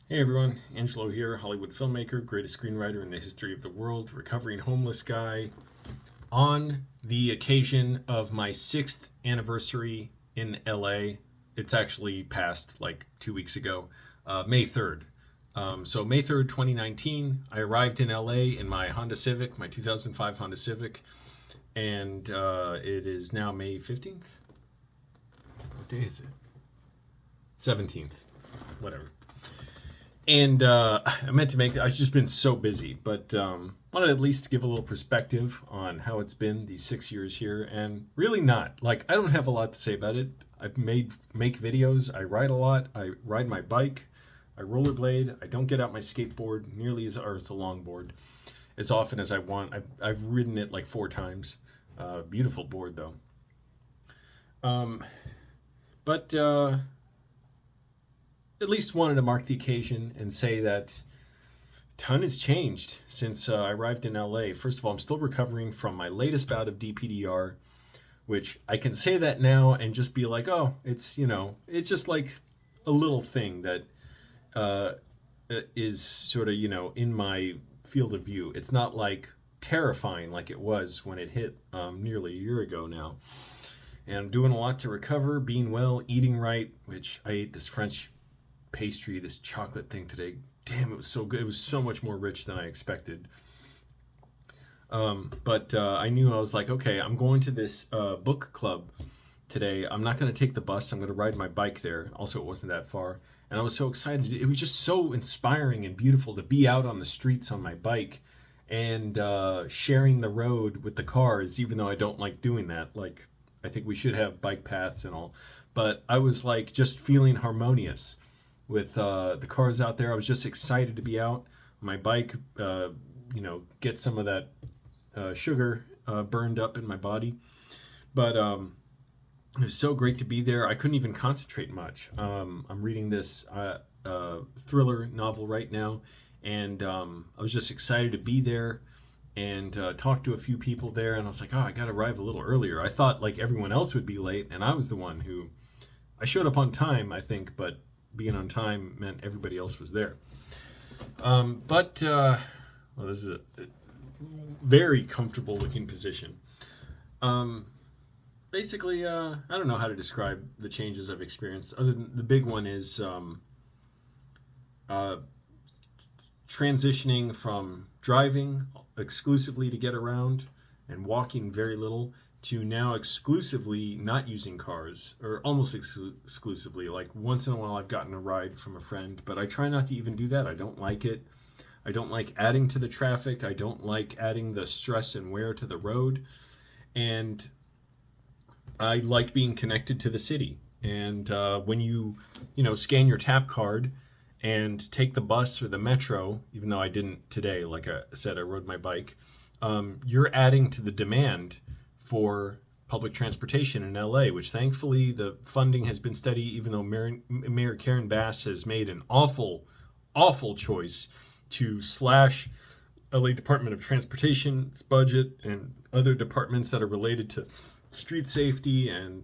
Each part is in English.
Hey everyone, Angelo here, Hollywood filmmaker, greatest screenwriter in the history of the world, recovering homeless guy. On the occasion of my 6th anniversary in LA, it's actually passed like 2 weeks ago, May 3rd. So, May 3rd, 2019, I arrived in LA in my Honda Civic, my 2005 Honda Civic, and it is now May 15th. What day is it? 17th, whatever. And I meant to make. I've just been so busy, but wanted at least to give a little perspective on how it's been these 6 years here, and really not like I don't have a lot to say about it. I've make videos. I ride a lot. I ride my bike. I rollerblade. I don't get out my skateboard nearly as or it's a longboard as often as I want. I've ridden it like 4 times. Beautiful board though. Um, but at least wanted to mark the occasion and say that a ton has changed since I arrived in LA. First of all, I'm still recovering from my latest bout of DPDR, which I can say that now and just be like, oh, it's just like a little thing that uh, is sort of, in my field of view. It's not like terrifying like it was when it hit nearly a year ago now. And I'm doing a lot to recover, being well, eating right, which I ate this French pastry, this chocolate thing today. Damn, it was so good. It was so much more rich than I expected. But I knew I was like, okay, I'm going to this book club today. I'm not going to take the bus. I'm going to ride my bike there. Also, it wasn't that far. And I was so excited. It was just so inspiring and beautiful to be out on the streets on my bike and sharing the road with the cars, even though I don't like doing that. Like, I think we should have bike paths and all. But I was like just feeling harmonious with the cars out there. I was just excited to be out. My bike, get some of that sugar burned up in my body. But it was so great to be there. I couldn't even concentrate much. I'm reading this thriller novel right now, and I was just excited to be there and talk to a few people there. And I was like, oh, I got to arrive a little earlier. I thought like everyone else would be late, and I was the one who I showed up on time, I think, but being on time meant everybody else was there. But well, this is a very comfortable looking position. Um, Basically, I don't know how to describe the changes I've experienced. Other than the big one is uh, transitioning from driving exclusively to get around and walking very little to now exclusively not using cars or almost exclusively. Like once in a while, I've gotten a ride from a friend, but I try not to even do that. I don't like it. I don't like adding to the traffic. I don't like adding the stress and wear to the road. And I like being connected to the city. And when scan your tap card and take the bus or the metro, even though I didn't today, like I said, I rode my bike, you're adding to the demand for public transportation in LA, which thankfully the funding has been steady, even though Mayor Karen Bass has made an awful, awful choice to slash LA Department of Transportation's budget and other departments that are related to street safety and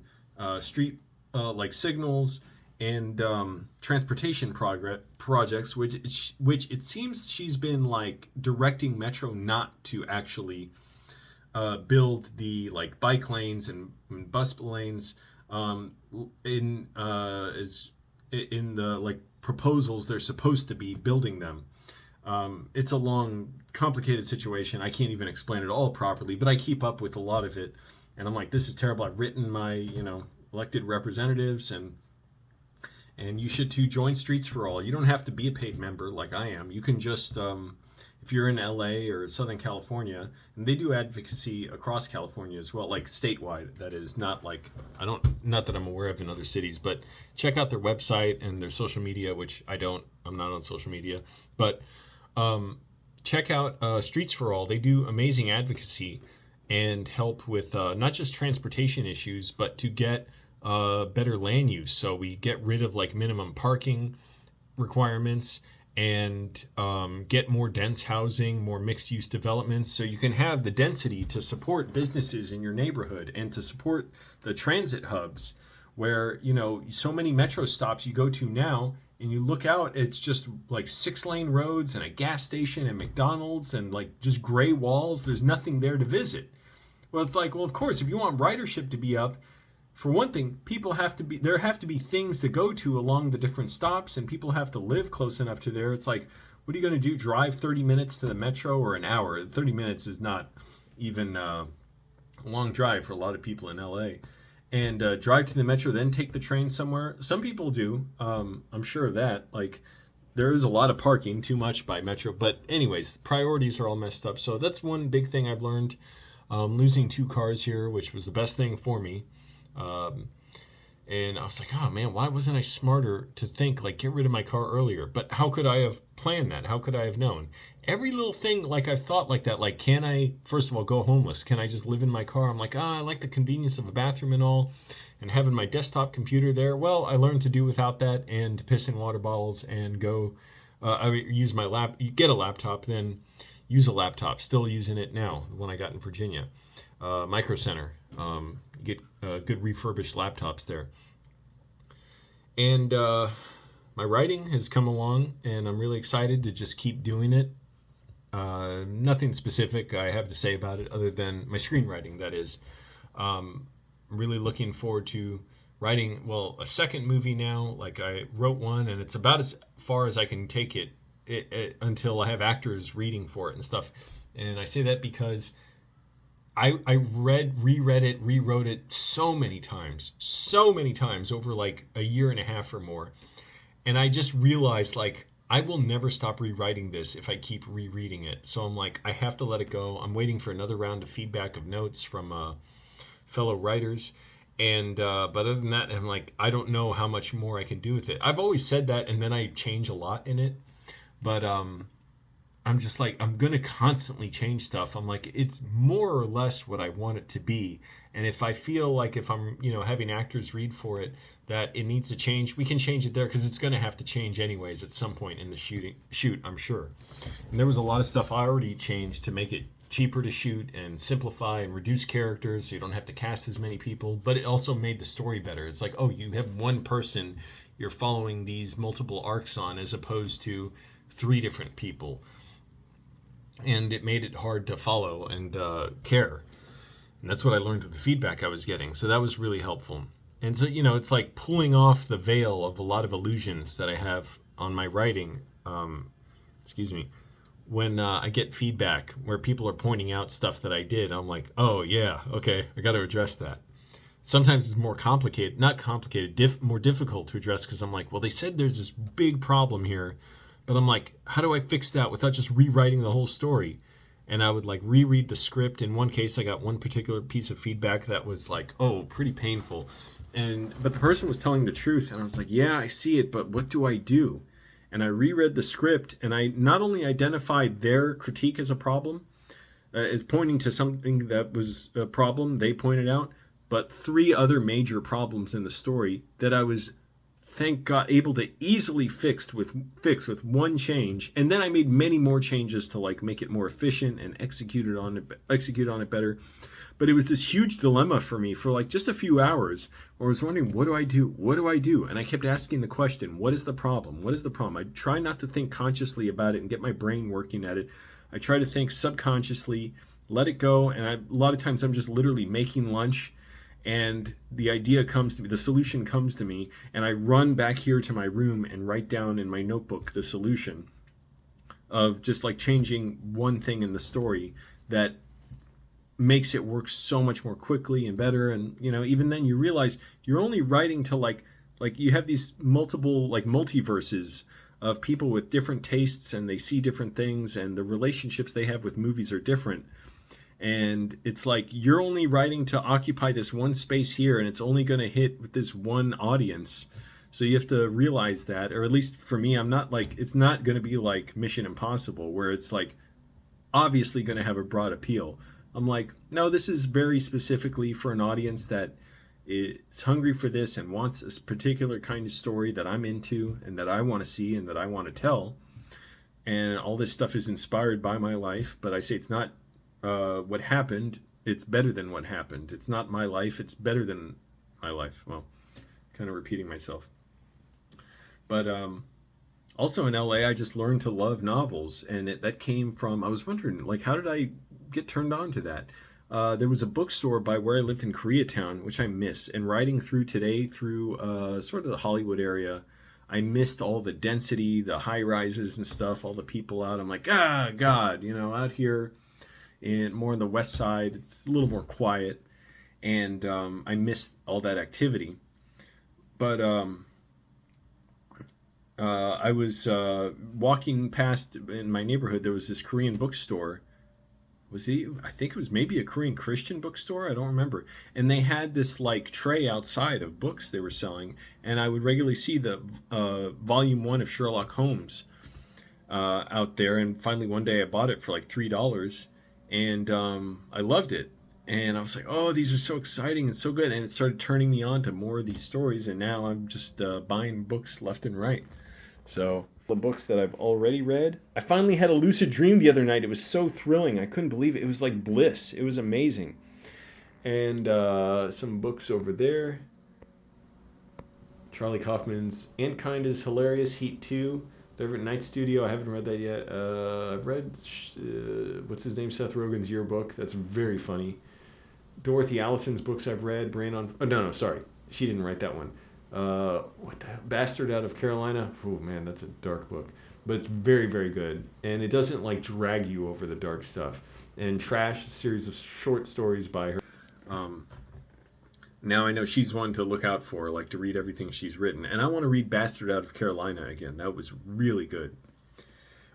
street like signals and transportation projects, which it seems she's been like directing Metro not to actually build the like bike lanes and bus lanes in is in the like proposals they're supposed to be building them. It's a long, complicated situation. I can't even explain it all properly, but I keep up with a lot of it, and I'm like, this is terrible. I've written my elected representatives, and you should too. Join Streets for All. You don't have to be a paid member like I am. You can just if you're in LA or Southern California, and they do advocacy across California as well, like statewide. That is not like not that I'm aware of in other cities, but check out their website and their social media, which I don't. I'm not on social media, but check out Streets for All. They do amazing advocacy and help with not just transportation issues, but to get better land use. So we get rid of like minimum parking requirements and get more dense housing, more mixed use developments. So you can have the density to support businesses in your neighborhood and to support the transit hubs where, you know, so many metro stops you go to now and you look out, it's just like 6-lane roads and a gas station and McDonald's and like just gray walls. There's nothing there to visit. Well, it's like, well, of course, if you want ridership to be up, for one thing, there have to be things to go to along the different stops, and people have to live close enough to there. It's like, what are you going to do? Drive 30 minutes to the metro, or an hour? 30 minutes is not even a long drive for a lot of people in LA. And drive to the metro, then take the train somewhere. Some people do. I'm sure of that. Like, there is a lot of parking, too much by metro. But anyways, priorities are all messed up. So that's one big thing I've learned. Losing 2 cars here, which was the best thing for me. And I was like, oh man, why wasn't I smarter to think, like, get rid of my car earlier? But how could I have planned that? How could I have known? Every little thing, like, I've thought like that. Like, can I, first of all, go homeless? Can I just live in my car? I'm like, I like the convenience of a bathroom and all, and having my desktop computer there. Well, I learned to do without that, and piss in water bottles and go, I use my get a laptop, then use a laptop. Still using it now when I got in Virginia. Micro Center. Get good refurbished laptops there. And my writing has come along, and I'm really excited to just keep doing it. Nothing specific I have to say about it other than my screenwriting, that is. I'm really looking forward to writing, well, a second movie now. Like, I wrote one, and it's about as far as I can take it until I have actors reading for it and stuff. And I say that because I reread it, rewrote it so many times over like a year and a half or more. And I just realized, like, I will never stop rewriting this if I keep rereading it. So I'm like, I have to let it go. I'm waiting for another round of feedback of notes from fellow writers. And but other than that, I'm like, I don't know how much more I can do with it. I've always said that, and then I change a lot in it. But I'm just like, I'm going to constantly change stuff. I'm like, it's more or less what I want it to be. And if I feel like, if I'm, you know, having actors read for it, that it needs to change, we can change it there, because it's going to have to change anyways at some point in the shoot, I'm sure. And there was a lot of stuff I already changed to make it cheaper to shoot and simplify and reduce characters so you don't have to cast as many people. But it also made the story better. It's like, oh, you have one person you're following these multiple arcs on, as opposed to 3 different people. And it made it hard to follow and care. And that's what I learned with the feedback I was getting. So that was really helpful. And so, you know, it's like pulling off the veil of a lot of illusions that I have on my writing. When I get feedback where people are pointing out stuff that I did, I'm like, oh yeah, okay, I got to address that. Sometimes it's more complicated, not complicated, more difficult to address, because I'm like, well, they said there's this big problem here. But I'm like, how do I fix that without just rewriting the whole story? And I would like reread the script. In one case, I got one particular piece of feedback that was like, oh, pretty painful. But the person was telling the truth. And I was like, yeah, I see it, but what do I do? And I reread the script, and I not only identified their critique as a problem, as pointing to something that was a problem they pointed out, but 3 other major problems in the story that I was, thank God, able to easily fix with one change. And then I made many more changes to like make it more efficient and execute on it better. But it was this huge dilemma for me for like just a few hours, where I was wondering, what do I do? And I kept asking the question, what is the problem? I try not to think consciously about it and get my brain working at it. I try to think subconsciously, let it go. And a lot of times I'm just literally making lunch, and the idea comes to me, the solution comes to me, and I run back here to my room and write down in my notebook the solution of just like changing one thing in the story that makes it work so much more quickly and better. And, you know, even then you realize you're only writing to like you have these multiple like multiverses of people with different tastes, and they see different things, and the relationships they have with movies are different. And it's like you're only writing to occupy this one space here, and it's only going to hit with this one audience. So you have to realize that, or at least for me, I'm not like, it's not going to be like Mission Impossible, where it's like obviously going to have a broad appeal. I'm like, no, this is very specifically for an audience that is hungry for this and wants a particular kind of story that I'm into and that I want to see and that I want to tell. And all this stuff is inspired by my life, but I say it's not what happened, it's better than what happened. It's not my life, it's better than my life. Well, kind of repeating myself. But also in LA, I just learned to love novels, and that came from, I was wondering, like, how did I get turned on to that? There was a bookstore by where I lived in Koreatown, which I miss. And riding through today through sort of the Hollywood area, I missed all the density, the high rises and stuff, all the people out. I'm like, ah, God, out here in more on the west side, it's a little more quiet, and I missed all that activity. But I was walking past in my neighborhood. There was this Korean bookstore. Was he? I think it was maybe a Korean Christian bookstore. I don't remember. And they had this like tray outside of books they were selling, and I would regularly see the volume one of Sherlock Holmes out there. And finally, one day I bought it for like $3, and I loved it. And I was like, oh, these are so exciting and so good. And it started turning me on to more of these stories. And now I'm just buying books left and right. So the books that I've already read. I finally had a lucid dream the other night. It was so thrilling. I couldn't believe it. It was like bliss. It was amazing. And some books over there. Charlie Kaufman's Ant Kind is hilarious. Heat 2. The Everett Night Studio. I haven't read that yet. I've read, what's his name? Seth Rogen's Yearbook. That's very funny. Dorothy Allison's books I've read. Brain on... Oh, no, sorry. She didn't write that one. What the hell? Bastard Out of Carolina. Oh man, that's a dark book, but it's very, very good, and it doesn't like drag you over the dark stuff. And Trash, a series of short stories by her. Now I know she's one to look out for, like to read everything she's written, and I want to read Bastard Out of Carolina again. That was really good.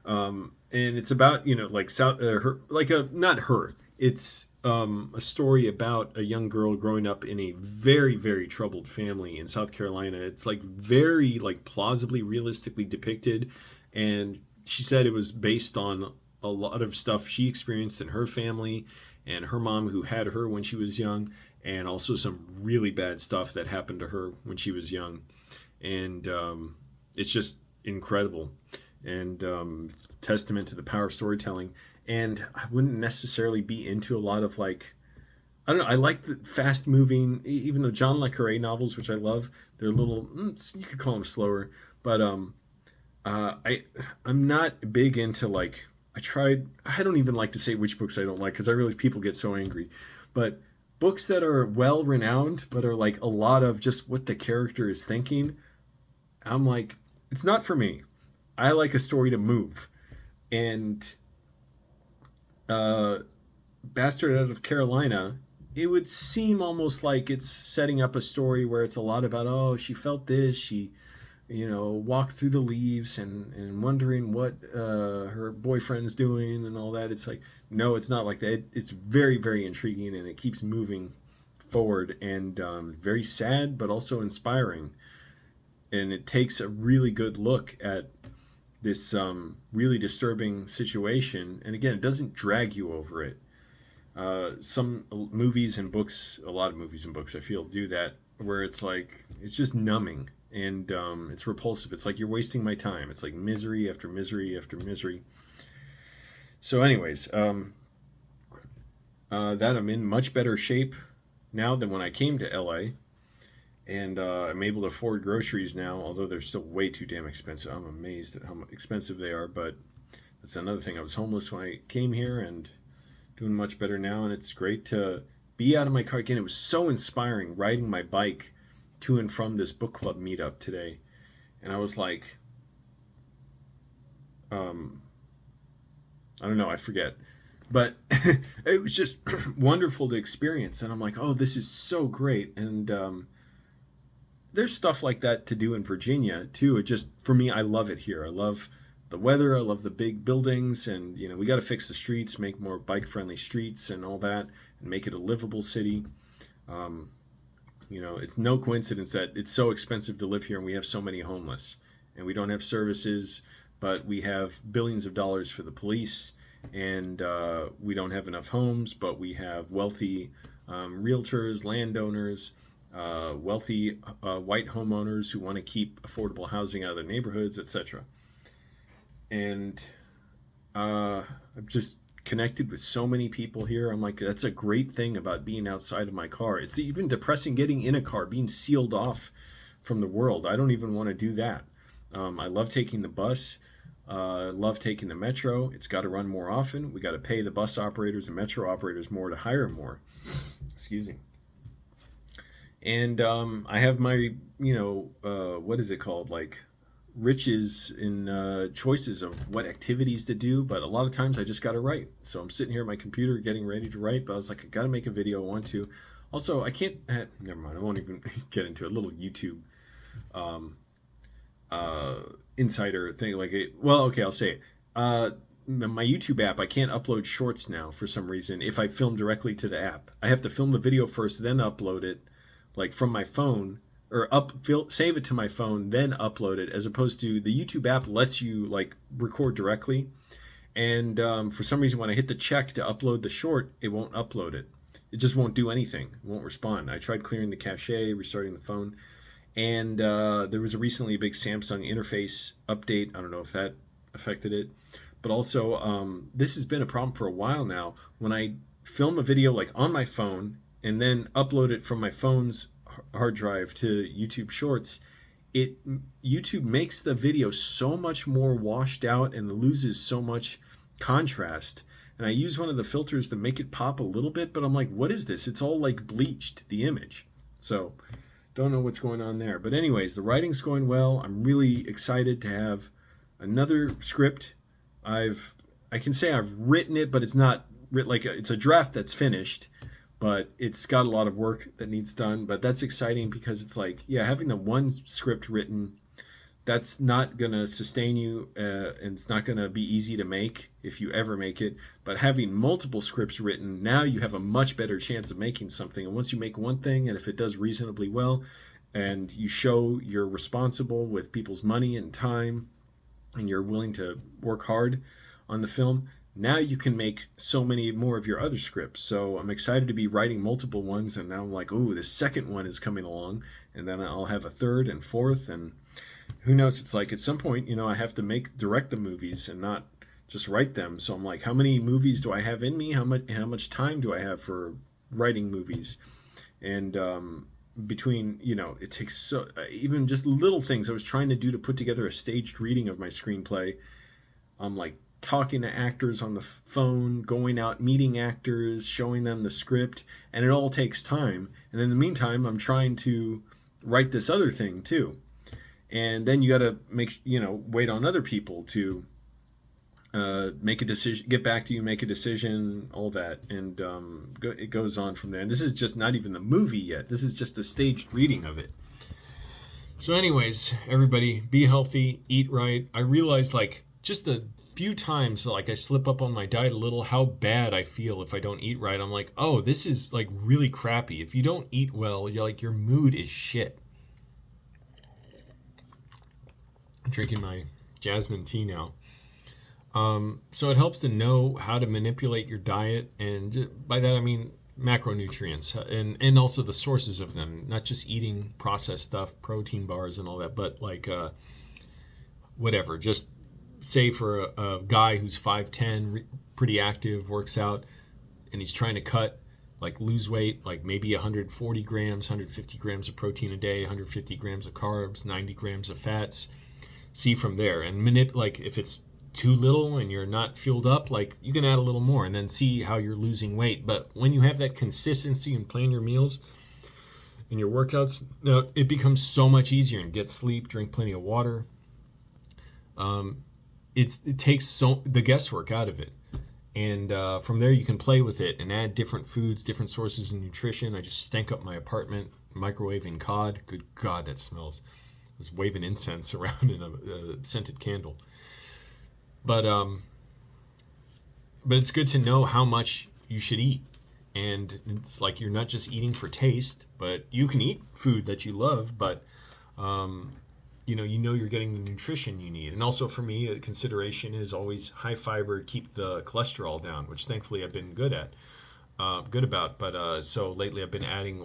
And it's about like her, like a not her. It's a story about a young girl growing up in a very, very troubled family in South Carolina. It's like very like plausibly realistically depicted, and she said it was based on a lot of stuff she experienced in her family and her mom who had her when she was young, and also some really bad stuff that happened to her when she was young. And it's just incredible, and testament to the power of storytelling. And I wouldn't necessarily be into a lot of like, I don't know, I like the fast moving, even though John le Carré novels, which I love, they're a little, you could call them slower, but I'm not big into like, I don't even like to say which books I don't like, because I realize people get so angry, but books that are well renowned but are like a lot of just what the character is thinking, I'm like, it's not for me. I like a story to move. And Bastard Out of Carolina, it would seem almost like it's setting up a story where it's a lot about, oh, she felt this, she walked through the leaves and wondering what her boyfriend's doing and all that. It's like, no, it's not like that. It's very, very intriguing, and it keeps moving forward, and very sad but also inspiring. And it takes a really good look at this really disturbing situation, and again, it doesn't drag you over it. Some movies and books, a lot of movies and books, I feel, do that, where it's like, it's just numbing, and it's repulsive. It's like you're wasting my time. It's like misery after misery after misery. So anyways, that I'm in much better shape now than when I came to LA, and I'm able to afford groceries now, although they're still way too damn expensive. I'm amazed at how expensive they are, but that's another thing. I was homeless when I came here, and doing much better now, and it's great to be out of my car again. It was so inspiring riding my bike to and from this book club meetup today, and I was like, I don't know, I forget, but it was just wonderful to experience, and I'm like, oh, this is so great. And there's stuff like that to do in Virginia too. It just, for me, I love it here. I love the weather, I love the big buildings, and we got to fix the streets, make more bike friendly streets and all that, and make it a livable city. It's no coincidence that it's so expensive to live here, and we have so many homeless, and we don't have services, but we have billions of dollars for the police, and we don't have enough homes, but we have wealthy realtors, landowners, wealthy white homeowners who want to keep affordable housing out of their neighborhoods, etc. And I've just connected with so many people here. I'm like, that's a great thing about being outside of my car. It's even depressing getting in a car, being sealed off from the world. I don't even want to do that. I love taking the bus. Love taking the metro. It's got to run more often. We got to pay the bus operators and metro operators more to hire more. Excuse me. And I have my, what is it called? Like riches in choices of what activities to do. But a lot of times I just got to write. So I'm sitting here at my computer getting ready to write. But I was like, I got to make a video. I want to. Also, I can't. Never mind. I won't even get into a little YouTube um, uh, insider thing. Like, well, okay, I'll say it. My YouTube app, I can't upload shorts now for some reason. If I film directly to the app, I have to film the video first, then upload it, like from my phone, or save it to my phone, then upload it. As opposed to the YouTube app lets you like record directly, and for some reason when I hit the check to upload the short, it won't upload it. It just won't do anything. It won't respond. I tried clearing the cache, restarting the phone, and there was recently a big Samsung interface update. I don't know if that affected it, but also this has been a problem for a while now. When I film a video like on my phone and then upload it from my phone's hard drive to YouTube Shorts, YouTube makes the video so much more washed out and loses so much contrast. And I use one of the filters to make it pop a little bit, but I'm like, what is this? It's all like bleached, the image. So don't know what's going on there. But anyways, the writing's going well. I'm really excited to have another script. I can say I've written it, but it's not written like it's a draft that's finished, but it's got a lot of work that needs done. But that's exciting because it's like, yeah, having the one script written, that's not gonna sustain you, and it's not gonna be easy to make if you ever make it. But having multiple scripts written, now you have a much better chance of making something. And once you make one thing, and if it does reasonably well, and you show you're responsible with people's money and time, and you're willing to work hard on the film, now you can make so many more of your other scripts. So I'm excited to be writing multiple ones, and now I'm like, oh, the second one is coming along, and then I'll have a third and fourth, and who knows? It's like at some point, I have to direct the movies and not just write them. So I'm like, how many movies do I have in me? How much time do I have for writing movies? And between, it takes so even just little things I was trying to do to put together a staged reading of my screenplay. I'm like talking to actors on the phone, going out, meeting actors, showing them the script, and it all takes time. And in the meantime, I'm trying to write this other thing too. And then you got to wait on other people to make a decision, get back to you, make a decision, all that. And it goes on from there. And this is just not even the movie yet. This is just the staged reading of it. So anyways, everybody, be healthy, eat right. I realized like just the few times like I slip up on my diet a little, how bad I feel if I don't eat right. I'm like, oh, this is like really crappy. If you don't eat well, you're like, your mood is shit. I'm drinking my jasmine tea now. So it helps to know how to manipulate your diet, and by that I mean macronutrients and also the sources of them, not just eating processed stuff, protein bars and all that, but like whatever. Just say for a guy who's 5'10", pretty active, works out, and he's trying to lose weight, like maybe 140 grams, 150 grams of protein a day, 150 grams of carbs, 90 grams of fats. See from there, and like if it's too little and you're not fueled up, like you can add a little more and then see how you're losing weight. But when you have that consistency and plan your meals and your workouts, it becomes so much easier. And get sleep, drink plenty of water. It takes the guesswork out of it, and from there you can play with it and add different foods, different sources of nutrition. I just stank up my apartment microwaving cod. Good God, that smells. I was waving incense around in a scented candle. But it's good to know how much you should eat. And it's like you're not just eating for taste, but you can eat food that you love, but you know you're getting the nutrition you need. And also for me, a consideration is always high fiber, keep the cholesterol down, which thankfully I've been good about. But so lately I've been adding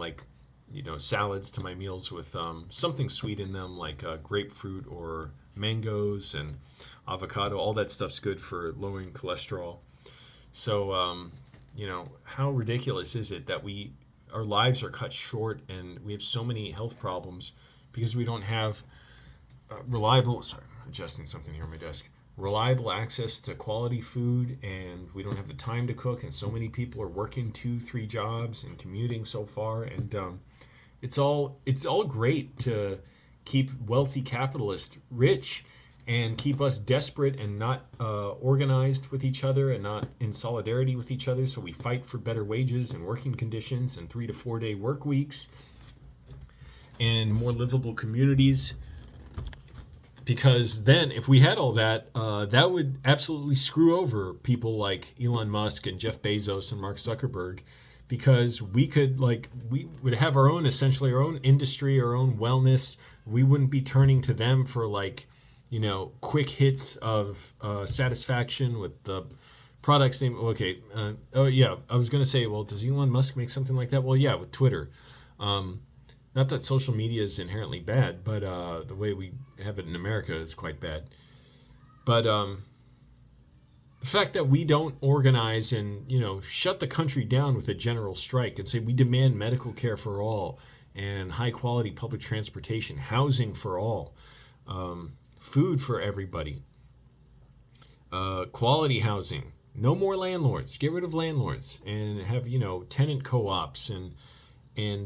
salads to my meals with something sweet in them, like grapefruit or mangoes and avocado. All that stuff's good for lowering cholesterol. So how ridiculous is it that our lives are cut short and we have so many health problems because we don't have reliable, sorry, I'm adjusting something here on my desk, reliable access to quality food, and we don't have the time to cook, and so many people are working 2-3 jobs and commuting so far, and it's all great to keep wealthy capitalists rich and keep us desperate and not organized with each other and not in solidarity with each other, so we fight for better wages and working conditions and 3 to 4 day work weeks and more livable communities. Because then, if we had all that, that would absolutely screw over people like Elon Musk and Jeff Bezos and Mark Zuckerberg, because we would have our own, essentially our own industry, our own wellness. We wouldn't be turning to them for quick hits of satisfaction with the products. Okay. Oh yeah, I was gonna say, well, does Elon Musk make something like that? Well, yeah, with Twitter. Not that social media is inherently bad, but the way we have it in America is quite bad. But the fact that we don't organize and shut the country down with a general strike and say we demand medical care for all and high quality public transportation, housing for all, food for everybody, quality housing, no more landlords, get rid of landlords, and have tenant co-ops and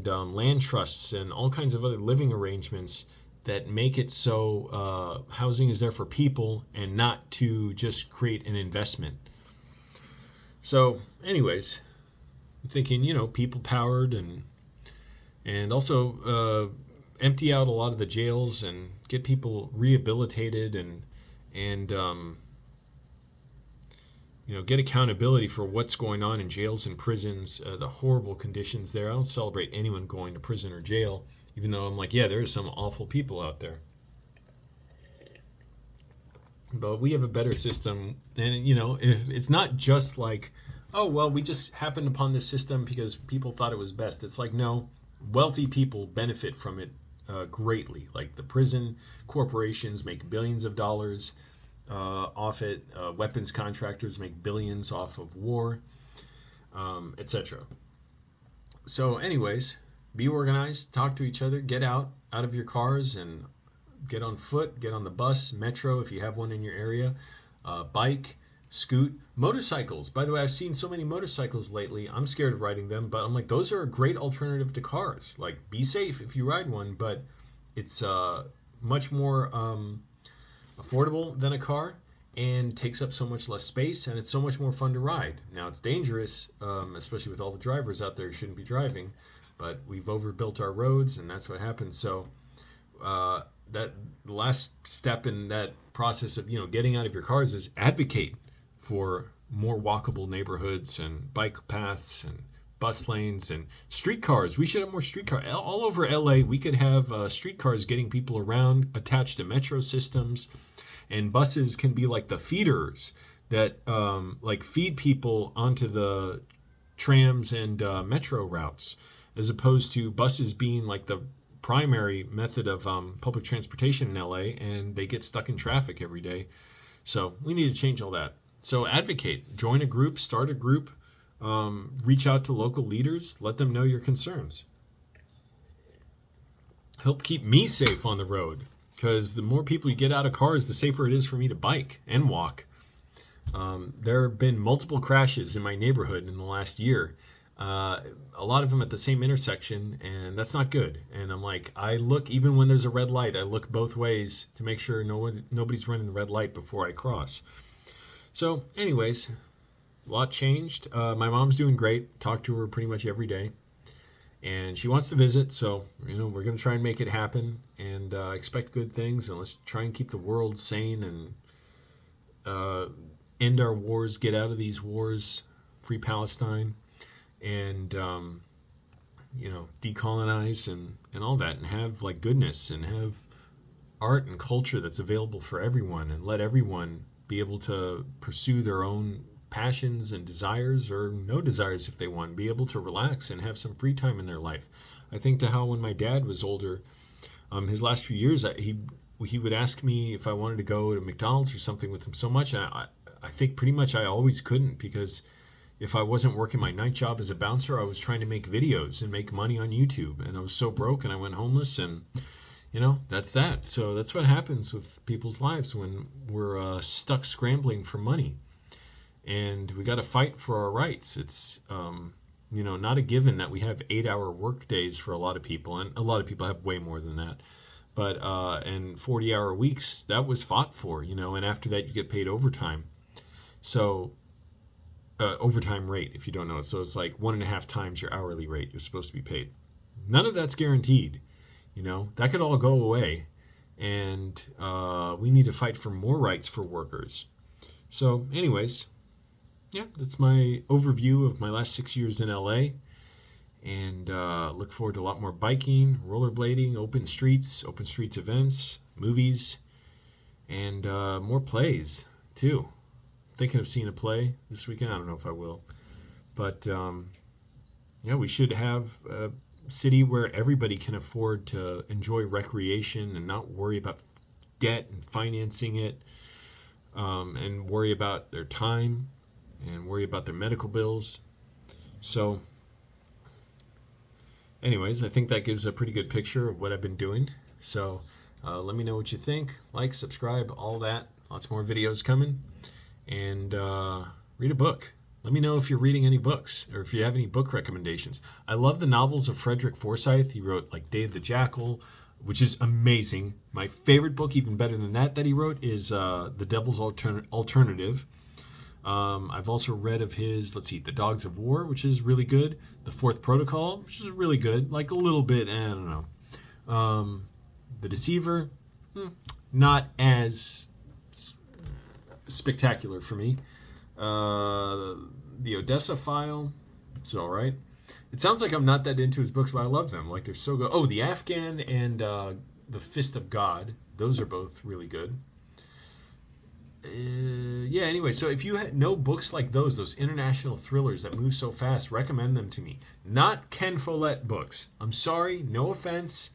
land trusts and all kinds of other living arrangements that make it so housing is there for people and not to just create an investment. So anyways, I'm thinking, people powered, and also empty out a lot of the jails and get people rehabilitated and get accountability for what's going on in jails and prisons, the horrible conditions there. I don't celebrate anyone going to prison or jail, even though I'm like, yeah, there are some awful people out there. But we have a better system, and if it's not just like, oh well, we just happened upon this system because people thought it was best. It's like, no, wealthy people benefit from it greatly. Like the prison corporations make billions of dollars off it. Weapons contractors make billions off of war, etc. So anyways, be organized, talk to each other, get out of your cars and get on foot, get on the bus, metro if you have one in your area, bike, scoot, motorcycles. By the way, I've seen so many motorcycles lately. I'm scared of riding them, but I'm like, those are a great alternative to cars. Like, be safe if you ride one, but it's much more affordable than a car and takes up so much less space, and it's so much more fun to ride. Now, it's dangerous, especially with all the drivers out there who shouldn't be driving, but we've overbuilt our roads, and that's what happens. So that the last step in that process of getting out of your cars is advocate for more walkable neighborhoods and bike paths and bus lanes and streetcars. We should have more streetcars all over LA. We could have streetcars getting people around, attached to metro systems, and buses can be like the feeders that feed people onto the trams and metro routes, as opposed to buses being like the primary method of public transportation in LA, and they get stuck in traffic every day. So we need to change all that. So advocate, join a group, start a group, reach out to local leaders, let them know your concerns. Help keep me safe on the road, because the more people you get out of cars, the safer it is for me to bike and walk. There have been multiple crashes in my neighborhood in the last year. A lot of them at the same intersection, and that's not good. And I'm like, I look, even when there's a red light, I look both ways to make sure nobody's running the red light before I cross. So anyways, a lot changed. My mom's doing great. Talk to her pretty much every day, and she wants to visit, so we're going to try and make it happen, and expect good things, and let's try and keep the world sane and end our wars, get out of these wars, free Palestine, and decolonize and all that, and have like goodness, and have art and culture that's available for everyone, and let everyone be able to pursue their own passions and desires, or no desires if they want, be able to relax and have some free time in their life. I think to how when my dad was older, his last few years, he would ask me if I wanted to go to McDonald's or something with him so much, and I think pretty much I always couldn't, because if I wasn't working my night job as a bouncer, I was trying to make videos and make money on YouTube, and I was so broke, and I went homeless, and that's that. So that's what happens with people's lives when we're stuck scrambling for money, and we got to fight for our rights. It's not a given that we have 8-hour work days for a lot of people, and a lot of people have way more than that. But and 40-hour weeks, that was fought for, and after that you get paid overtime. So overtime rate, if you don't know it. So it's like 1.5 times your hourly rate you're supposed to be paid. None of that's guaranteed. That could all go away, and we need to fight for more rights for workers. So, anyways, yeah, that's my overview of my last 6 years in LA, and look forward to a lot more biking, rollerblading, open streets events, movies, and more plays too. Thinking of seeing a play this weekend. I don't know if I will, but yeah, we should have a city where everybody can afford to enjoy recreation and not worry about debt and financing it, and worry about their time and worry about their medical bills. So anyways, I think that gives a pretty good picture of what I've been doing. So let me know what you think. Like, subscribe, all that. Lots more videos coming. And read a book. Let me know if you're reading any books or if you have any book recommendations. I love the novels of Frederick Forsyth. He wrote like Day of the Jackal, which is amazing. My favorite book, even better than that he wrote, is The Devil's Alternative. I've also read of his, The Dogs of War, which is really good. The Fourth Protocol, which is really good. Like a little bit, I don't know. The Deceiver, not as spectacular for me. The Odessa File, it's all right. It sounds like I'm not that into his books, but I love them. Like, they're so good. Oh, The Afghan and The Fist of God. Those are both really good. Yeah, anyway, so if you know books like those international thrillers that move so fast, recommend them to me. Not Ken Follett books. I'm sorry, no offense.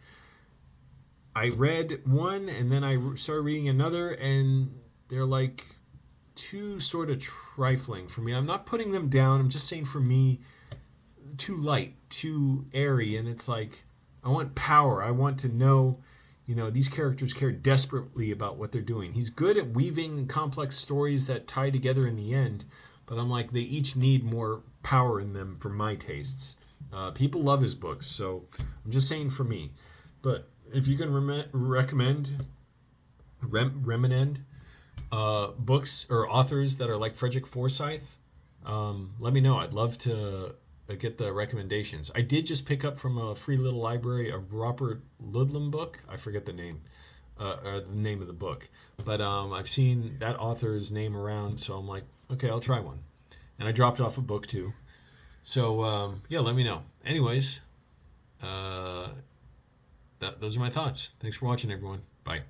I read one and then I started reading another, and they're like too sort of trifling for me. I'm not putting them down. I'm just saying, for me, too light, too airy, and it's like, I want power. I want to know, these characters care desperately about what they're doing. He's good at weaving complex stories that tie together in the end, but I'm like, they each need more power in them for my tastes. People love his books, so I'm just saying for me. But if you can recommend books or authors that are like Frederick Forsyth, let me know. I'd love to get the recommendations. I did just pick up from a free little library a Robert Ludlum book. I forget the name, or the name of the book, but I've seen that author's name around, so I'm like, okay, I'll try one. And I dropped off a book too. So yeah, let me know. Anyways, those are my thoughts. Thanks for watching, everyone. Bye.